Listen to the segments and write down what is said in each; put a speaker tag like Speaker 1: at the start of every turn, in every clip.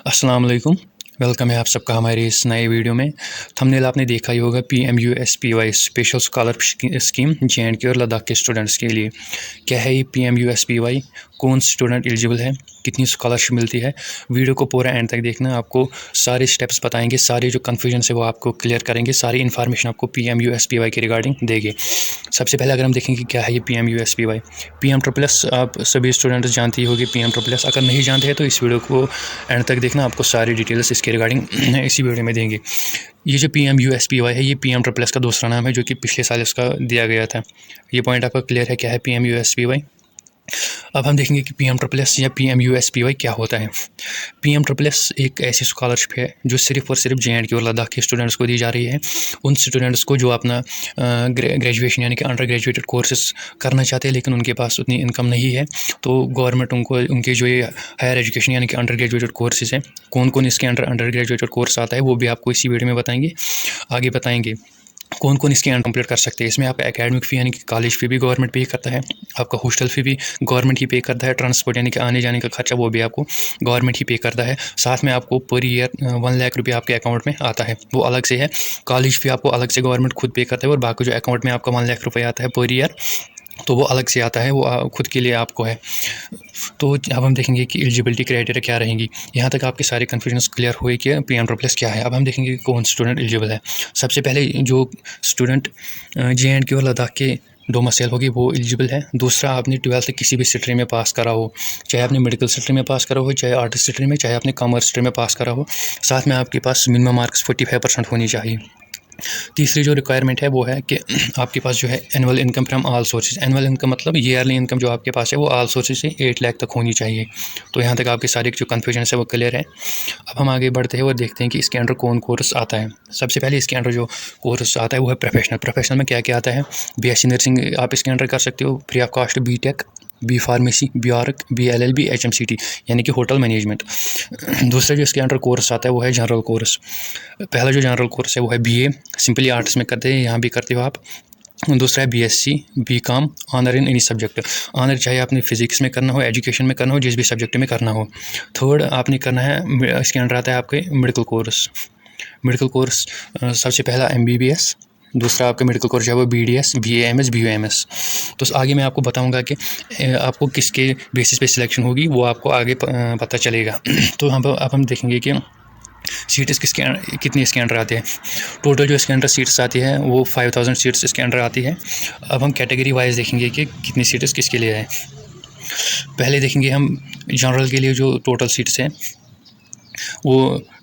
Speaker 1: अस्सलाम वालेकुम। वेलकम है आप सबका हमारे इस नए वीडियो में। थंबनेल आपने देखा ही होगा PMUSPY special scholarship scheme JNK और लद्दाख के स्टूडेंट्स के लिए। क्या है ये PMUSPY, कौन स्टूडेंट एलिजिबल है, कितनी स्कॉलरशिप मिलती है। वीडियो को पूरा एंड तक देखना, आपको सारे स्टेप्स बताएंगे, सारे जो कन्फ्यूजन है वो आपको क्लियर करेंगे, सारी इन्फॉर्मेशन आपको PMUSPY के रिगार्डिंग देंगे। सबसे पहले अगर हम देखेंगे क्या है ये PMUSPY। PM++ आप सभी स्टूडेंट्स जानते ही होंगे PM++। अगर नहीं जानते हैं तो इस वीडियो को एंड तक देखना, आपको सारी डिटेल्स इसके रिगार्डिंग इसी वीडियो में देंगे। ये जो PMUSPY है ये PM++ का दूसरा नाम है, जो कि पिछले साल इसका दिया गया था। ये पॉइंट आपका क्लियर है क्या है PMUSPY। अब हम देखेंगे कि PM++ या PMUSPY क्या होता है। PM++ एक ऐसी स्कॉलरशिप है जो सिर्फ़ और सिर्फ JNK और लद्दाख के स्टूडेंट्स को दी जा रही है। उन स्टूडेंट्स को जो अपना ग्रेजुएशन यानी कि अंडर ग्रेजुएटेड कोर्सेज करना चाहते हैं लेकिन उनके पास उतनी इनकम नहीं है, तो गवर्नमेंट उनको उनके जो ये हायर एजुकेशन यानी कि अंडर ग्रेजुएटेड कोर्सेज हैं, कौन कौन इसके अंडर ग्रेजुएटेड कोर्स आता है वो भी आपको इसी वीडियो में बताएंगे। आगे बताएंगे कौन कौन इसके कंप्लीट कर सकते हैं। इसमें आपका एकेडमिक फ़ी यानी कि कॉलेज फ़ी भी गवर्नमेंट पे करता है, आपका हॉस्टल फ़ी भी गवर्नमेंट ही पे करता है, ट्रांसपोर्ट यानी कि आने जाने का खर्चा वो भी आपको गवर्नमेंट ही पे करता है। साथ में आपको पर ईयर 1 लाख रुपये आपके अकाउंट में आता है, वो अलग से है। कॉलेज फ़ी आपको अलग से गवर्नमेंट खुद पे करता है, और बाकी जो अकाउंट में आपका 1 लाख रुपये आता है पर ईयर, तो वो अलग से आता है, वो खुद के लिए आपको है। तो अब हम देखेंगे कि एलिजिबिलिटी क्राइटेरिया क्या रहेंगी। यहाँ तक आपके सारे कन्फ्यूजन क्लियर हुए कि PM++ क्या है। अब हम देखेंगे कि कौन स्टूडेंट एलिजिबल है। सबसे पहले जो स्टूडेंट JNK और लद्दाख के डोमिसाइल होगी वो एलिजिबल है। दूसरा, आपने 12th किसी भी स्ट्रीम में पास करा हो, चाहे आपने मेडिकल स्ट्रीम में पास करा हो, चाहे आर्ट्स स्ट्रीम में, चाहे आपने कॉमर्स स्ट्रीम में पास करा हो। साथ में आपके पास मिनिमम मार्क्स 45% होनी चाहिए। तीसरी जो रिक्वायरमेंट है वो है कि आपके पास जो है annual income from all sources. Annual income मतलब ईयरली इनकम जो आपके पास है वो ऑल सोर्सेज से 8 लाख तक होनी चाहिए। तो यहाँ तक आपके सारे जो कन्फ्यूजन है वो क्लियर है। अब हम आगे बढ़ते हैं और देखते हैं कि इसके अंडर कौन कोर्स आता है। सबसे पहले इसके अंडर जो कोर्स आता है वो है प्रोफेशनल में क्या क्या आता है। BSc नर्सिंग आप इसके अंडर कर सकते हो free of cost, BTech, B pharmacy, BArc, BLLB, HMCT यानी कि होटल मैनेजमेंट। दूसरा जो इसके अंडर कोर्स आता है वो है जनरल कोर्स। पहला जो जनरल कोर्स है वो है BA, सिंपली आर्ट्स में करते हैं, यहाँ भी करते हो आप। दूसरा है BSc, BCom, honour in any subject. Honour चाहे आपने फिजिक्स में करना हो, एजुकेशन में करना हो, जिस भी सब्जेक्ट में करना हो। थर्ड आपने करना है, इसके अंडर आता है आपके मेडिकल कोर्स। मेडिकल कोर्स सबसे पहला MBBS, दूसरा आपका मेडिकल कोर्स है वो BDS, BAMS, BUMS। तो आगे मैं आपको बताऊंगा कि आपको किसके बेसिस पे सिलेक्शन होगी, वो आपको आगे पता चलेगा। तो अब हम देखेंगे कि सीट्स कितनी इसके अंडर आते हैं। टोटल जो इसके अंडर सीट्स आती है वो 5000 सीट्स इसके अंडर आती है। अब हम कैटेगरी वाइज देखेंगे कि कितनी सीट्स किसके लिए है। पहले देखेंगे हम जनरल के लिए जो टोटल सीट्स हैं वो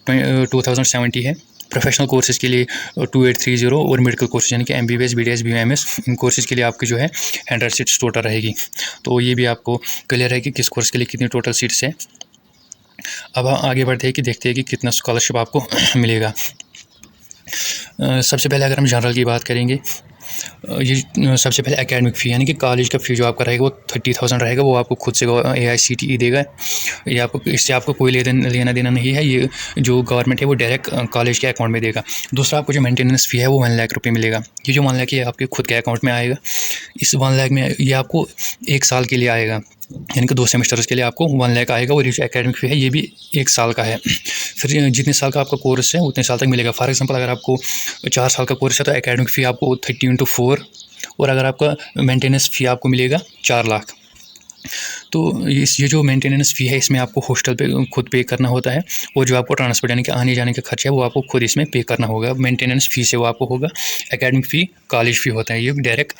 Speaker 1: 2070 है। प्रोफेशनल कोर्सेज़ के लिए 2830, और मेडिकल कोर्सेज यानी कि MBBS, BDS, BUMS, इन कोर्सेज़ के लिए आपकी जो है 100 सीट्स टोटल रहेगी। तो ये भी आपको क्लियर है कि किस कोर्स के लिए कितनी टोटल सीट्स है। अब आगे बढ़ते हैं कि देखते हैं कि कितना स्कॉलरशिप आपको मिलेगा। सबसे पहले अगर हम जनरल की बात करेंगे, ये सबसे पहले एकेडमिक फ़ी यानी कि कॉलेज का फ़ी जो आपका रहेगा वो 30,000 रहेगा, वो आपको खुद से AICTE देगा। ये आपको, इससे आपको कोई लेना देना नहीं है, ये जो गवर्नमेंट है वो डायरेक्ट कॉलेज के अकाउंट में देगा। दूसरा, आपको जो मेंटेनेंस फ़ी है वो 1 लाख रुपये मिलेगा। ये जो 1 लाख है आपके खुद के अकाउंट में आएगा। इस 1 लाख में ये आपको 1 साल के लिए आएगा, यानी कि 2 सेमेस्टर्स के लिए आपको 1 लाख आएगा। और ये जो एकेडमिक फ़ी है ये भी 1 साल का है। फिर जितने साल का आपका कोर्स है उतने साल तक मिलेगा। फॉर एग्जांपल अगर आपको 4 साल का कोर्स है तो एकेडमिक फ़ी आपको 30 × 4, और अगर आपका मेंटेनेंस फ़ी आपको मिलेगा 4 लाख। तो ये जो मेंटेनेंस फ़ी है इसमें आपको हॉस्टल पे खुद पे करना होता है, और जो आपको ट्रांसपोर्ट यानी कि आने जाने का खर्चा है वो आपको खुद इसमें पे करना होगा। मेंटेनेंस फ़ी से वो आपको होगा। एकेडमिक फ़ी कॉलेज फ़ी होता है, ये डायरेक्ट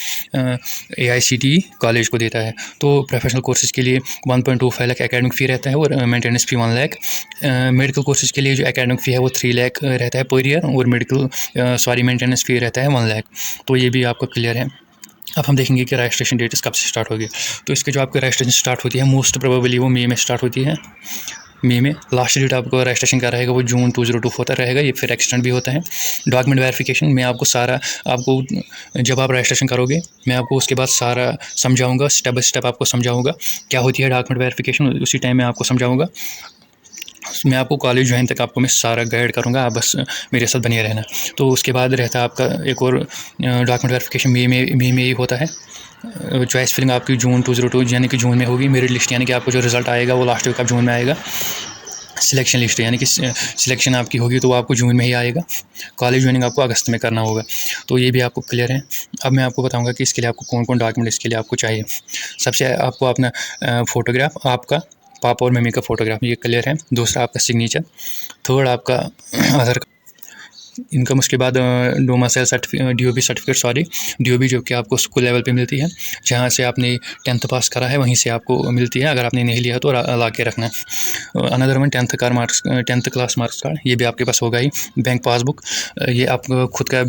Speaker 1: AICTE कॉलेज को देता है। तो प्रोफेशनल कोर्सेज के लिए 1.25 लाख एकेडमिक फ़ी रहता है, और मेंटेनेंस फ़ी 1 लाख। मेडिकल कोर्सेज के लिए जो एकेडमिक फ़ी है वो 3 लाख रहता है पर ईयर, और मेंटेनेंस फ़ी रहता है 1 लाख। तो ये भी आपको क्लियर है। अब हम देखेंगे कि रजिस्ट्रेशन डेट कब से स्टार्ट होगी। तो इसके जो आपकी रजिस्ट्रेशन स्टार्ट होती है मोस्ट प्रोबेबली वो मई में स्टार्ट होती है। मई में लास्ट डेट आपको रजिस्ट्रेशन का रहेगा वो जून 2024 तक रहेगा। ये फिर एक्सटेंड भी होता है। डॉक्यूमेंट वेरिफिकेशन में आपको जब आप रजिस्ट्रेशन करोगे मैं आपको उसके बाद सारा समझाऊंगा, स्टेप बाय स्टेप आपको समझाऊंगा क्या होती है डॉक्यूमेंट वेरिफिकेशन। उसी टाइम में आपको समझाऊंगा। मैं आपको कॉलेज ज्वाइन तक आपको मैं सारा गाइड करूँगा, आप बस मेरे साथ बने रहना। तो उसके बाद रहता है आपका एक और डॉक्यूमेंट वेरिफिकेशन मई में ही होता है। चॉइस फिलिंग आपकी जून 2022 यानी कि जून में होगी। मेरिट लिस्ट यानी कि आपको जो रिजल्ट आएगा वो लास्ट वीक ऑफ जून में आएगा। सिलेक्शन लिस्ट, यानी कि सिलेक्शन आपकी होगी तो वो आपको जून में ही आएगा, कॉलेज ज्वाइनिंग आपको अगस्त में करना होगा। तो ये भी आपको क्लियर है। अब मैं आपको बताऊंगा कि इसके लिए आपको कौन कौन डॉक्यूमेंट इसके लिए आपको चाहिए। सबसे आपको अपना फ़ोटोग्राफ, आपका पापा और मम्मी का फ़ोटोग्राफ, ये क्लियर है। दूसरा आपका सिग्नेचर, थर्ड आपका आधार कार्ड, इनकम, उसके बाद domicile certificate, DOB certificate, sorry DOB, जो कि आपको स्कूल लेवल पे मिलती है, जहाँ से आपने 10th पास करा है वहीं से आपको मिलती है। अगर आपने नहीं लिया तो ला के रखना है। Another one 10th class marks card, ये भी आपके पास होगा ही। बैंक पासबुक, ये आपका खुद का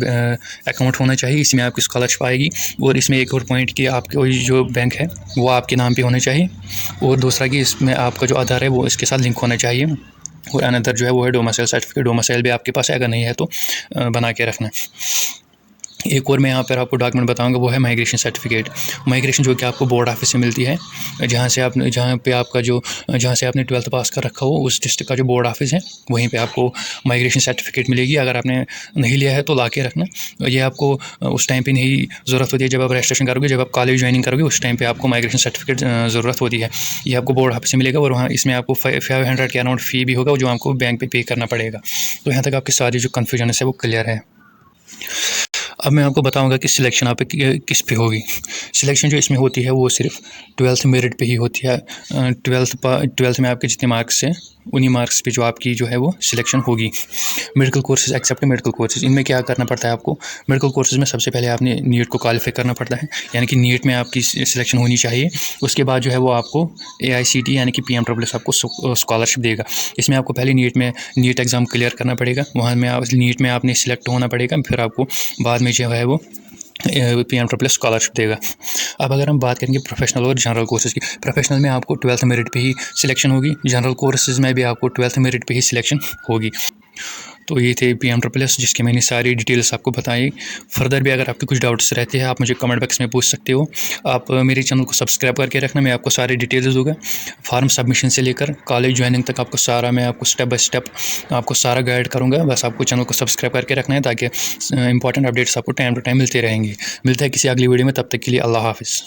Speaker 1: अकाउंट होना चाहिए, इसमें आपकी स्कॉलरशिप आएगी। और इसमें एक और पॉइंट कि आपके जो बैंक है वो आपके नाम पर होना चाहिए। और दूसरा कि इसमें आपका जो आधार है वो इसके साथ लिंक होना चाहिए। और अनदर जो है वो है डोमिसाइल सर्टिफिकेट, डोमिसाइल भी आपके पास है, अगर नहीं है तो बना के रखना। एक और मैं यहाँ पर आपको डॉक्यूमेंट बताऊंगा, वो है माइग्रेशन सर्टिफिकेट। माइग्रेशन जो कि आपको बोर्ड ऑफिस से मिलती है, जहाँ से आपने 12th पास कर रखा हो उस डिस्ट्रिक्ट का जो बोर्ड ऑफिस है वहीं पे आपको माइग्रेशन सर्टिफिकेट मिलेगी। अगर आपने नहीं लिया है तो ला के रखना। ये आपको उस टाइम पे नहीं ज़रूरत होती है जब आप रजिस्ट्रेशन करोगे, जब आप कॉलेज ज्वाइनिंग करोगे उस टाइम पे आपको माइग्रेशन सर्टिफिकेट ज़रूरत होती है। ये आपको बोर्ड ऑफिस से मिलेगा और वहाँ इसमें आपको 500 के अराउंड फ़ी भी होगा जो आपको बैंक पे करना पड़ेगा। तो यहाँ तक आपकी सारी जो कन्फ्यूजन है वो क्लियर है। अब मैं आपको बताऊंगा कि सिलेक्शन आप किस पे होगी। सिलेक्शन जो इसमें होती है वो सिर्फ 12th मेरिट पे ही होती है। 12th में आपके जितने मार्क्स हैं उन्हीं मार्क्स पे जो आपकी जो है वो सिलेक्शन होगी। Medical courses, except medical courses, इनमें क्या करना पड़ता है आपको। मेडिकल कोर्सेज में सबसे पहले आपने नीट को क्वालिफाई करना पड़ता है, यानी कि नीट में आपकी सिलेक्शन होनी चाहिए। उसके बाद जो है वो आपको AICT यानी कि PMWS आपको स्कॉलरशिप देगा। इसमें आपको पहले नीट एग्ज़ाम क्लियर करना पड़ेगा, वहाँ में नीट में आपने सिलेक्ट होना पड़ेगा, फिर आपको बाद में जो है वो PMWS स्कॉलरशिप देगा। अब अगर हम बात करेंगे प्रोफेशनल और जनरल कोर्सेज की, प्रोफेशनल में आपको 12th मेरिट पे ही सिलेक्शन होगी, जनरल कोर्सेज में भी आपको 12th मेरिट पे ही सिलेक्शन होगी। तो ये थे PMWS जिसके मैंने सारी डिटेल्स आपको बताई। फर्दर भी अगर आपके कुछ डाउट्स रहते हैं आप मुझे कमेंट बॉक्स में पूछ सकते हो। आप मेरे चैनल को सब्सक्राइब करके रखना, मैं आपको सारी डिटेल्स दूंगा, फॉर्म सबमिशन से लेकर कॉलेज ज्वाइनिंग तक आपको सारा, मैं आपको स्टेप बाय स्टेप आपको सारा गाइड करूँगा। बस आपको चैनल को सब्सक्राइब करके रखना है ताकि इंपॉर्टेंट अपडेट्स आपको टाइम टू टाइम मिलते रहेंगे। मिलता है किसी अगली वीडियो में, तब तक के लिए अल्लाह हाफिज़।